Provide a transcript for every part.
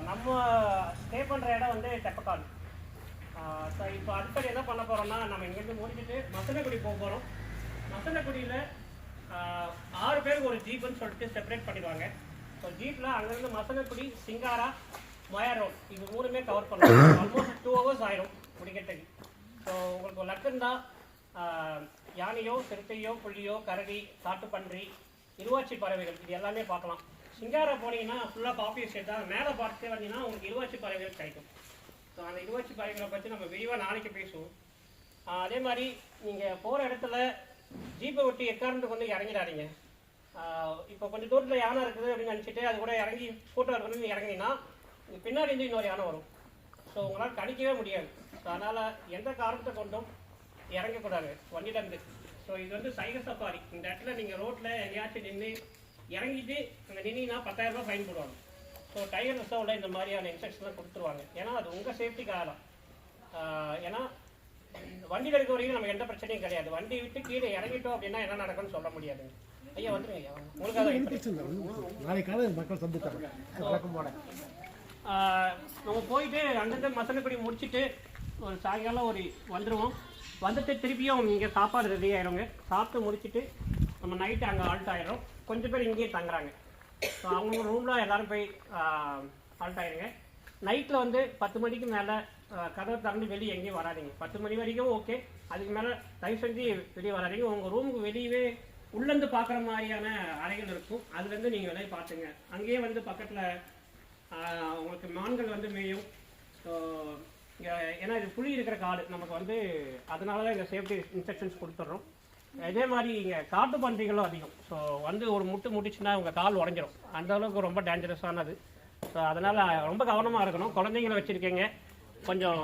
நம்ம ஸ்டே பண்ணுற இடம் வந்து தெப்பக்கால். ஸோ இப்போ அடுத்தது என்ன பண்ண போகிறோம்னா, நம்ம இங்கேருந்து முடிச்சுட்டு மசனக்குடி போக போகிறோம். மசனக்குடியில் 6 பேருக்கு ஒரு ஜீப்புன்னு சொல்லிட்டு செப்பரேட் பண்ணிடுவாங்க. ஸோ ஜீப்பில் அங்கேருந்து மசனக்குடி, சிங்காரா, மயா ரோட் இது 3மே கவர் பண்ணுவோம். ஆல்மோஸ்ட் 2 hours ஆயிரும் முடிக்கிறதுக்கு. ஸோ உங்களுக்கு லக்கு இருந்தால் யானையோ, சிறுத்தையோ, புள்ளியோ, கரடி, காட்டுப்பன்றி, இருவாச்சி பறவைகள் இது எல்லாமே பார்க்கலாம். சிங்காரா போனீங்கன்னா ஃபுல்லாக காஃபி எஸ்டேட் தான். மேலே பார்த்து வந்தீங்கன்னா உங்களுக்கு இருவாச்சி பறவைகள் கிடைக்கும். ஸோ அந்த இருவாச்சி பறவைகளை பற்றி நம்ம விரிவாக நாளைக்கு பேசுவோம். அதே மாதிரி நீங்கள் போகிற இடத்துல ஜீப்பை ஒட்டி எக்காரணத்துக்கு வந்து இறங்கிடாதீங்க. இப்போ கொஞ்சம் தூரத்தில் யானை இருக்குது அப்படின்னு நினச்சிட்டு அது கூட இறங்கி ஃபோட்டோ எடுக்கணும்னு இறங்கினீங்கன்னா பின்னாடி இருந்து இன்னொரு யானை வரும். ஸோ உங்களால் கணிக்கவே முடியாது. ஸோ அதனால் எந்த காரணத்தை கொண்டும் இறங்கக்கூடாது வண்டியிலேருந்து. ஸோ இது வந்து சைக சஃபாரி. இந்த இடத்துல நீங்கள் ரோட்டில் எங்கேயாச்சும் நின்று இறங்கிட்டு அங்கே நின்னா 10,000 ரூபாய் ஃபைன் போடுவாங்க. ஸோ டைகர் ரிசர்வில் இந்த மாதிரியான இன்ஸ்ட்ரக்ஷன்லாம் கொடுத்துருவாங்க. ஏன்னா அது உங்கள் சேஃப்டிக்காக தான். ஏன்னா வண்டியில் இருக்க வரைக்கும் நம்ம எந்த பிரச்சனையும் கிடையாது. வண்டி விட்டு கீழே இறங்கிட்டோம் அப்படின்னா என்ன நடக்கும்னு சொல்ல முடியாது. ஐயா வந்துருங்க ஐயா, உங்களுக்காக மக்கள் சந்தித்தாங்க. நம்ம போயிட்டு அங்கேருந்து மசனக்குடி முடிச்சுட்டு ஒரு சாயங்காலம் வந்துடுவோம். வந்துட்டு திருப்பியும் இங்கே சாப்பாடு ரெடி ஆயிடுங்க. சாப்பிட்டு முடிச்சுட்டு நம்ம நைட்டு அங்கே ஆல்ட் ஆயிடும். கொஞ்சம் பேர் இங்கேயே தங்குறாங்க. ஸோ அவங்க ரூமில் எல்லோரும் போய் ஆல்ட் ஆயிடுங்க. நைட்டில் வந்து 10 மணிக்கு மேலே கதவை திறந்து வெளியே எங்கேயும் வராதிங்க. 10 மணி வரைக்கும் ஓகே. அதுக்கு மேலே தயவு செஞ்சு வெளியே வராதிங்க. உங்கள் ரூமுக்கு வெளியவே உள்ளேருந்து பார்க்குற மாதிரியான அறைகள் இருக்கும். அதுலேருந்து நீங்கள் வெளியே பார்த்துங்க. அங்கேயே வந்து பக்கத்தில் உங்களுக்கு மான்கள் வந்து மேயும். ஸோ இங்கே ஏன்னா இது புலி இருக்கிற காடு நமக்கு வந்து, அதனால தான் இங்கே சேஃப்டி இன்ஸ்ட்ரக்ஷன்ஸ் கொடுத்துட்றோம். இதே மாதிரி இங்கே காட்டு பன்றிகளும் அதிகம். ஸோ வந்து ஒரு முட்டிச்சுன்னா உங்கள் கால் உடஞ்சிரும். அந்தளவுக்கு ரொம்ப டேஞ்சரஸானது. ஸோ அதனால் ரொம்ப கவனமாக இருக்கணும். குழந்தைங்கள வச்சுருக்கீங்க, கொஞ்சம்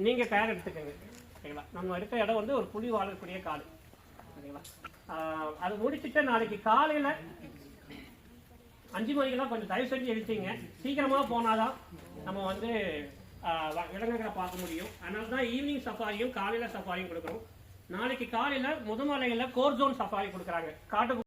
நீங்கள் கேர் எடுத்துக்கோங்க. சரிங்களா? நம்ம இருக்க இடம் வந்து ஒரு புலி வாழக்கூடிய காடு. சரிங்களா? அது முடிச்சுட்டு நாளைக்கு காலையில் 5 மணிக்கெல்லாம் கொஞ்சம் தயவு செஞ்சு எழுச்சிங்க. சீக்கிரமாக போனாதான் நம்ம வந்து விலங்குகளை பார்க்க முடியும். அதனால தான் ஈவினிங் சஃபாரியும் காலையில் சஃபாரியும் கொடுக்குறோம். நாளைக்கு காலையில் முதுமலையில் கோர் ஜோன் சஃபாரி கொடுக்குறாங்க. காட்டு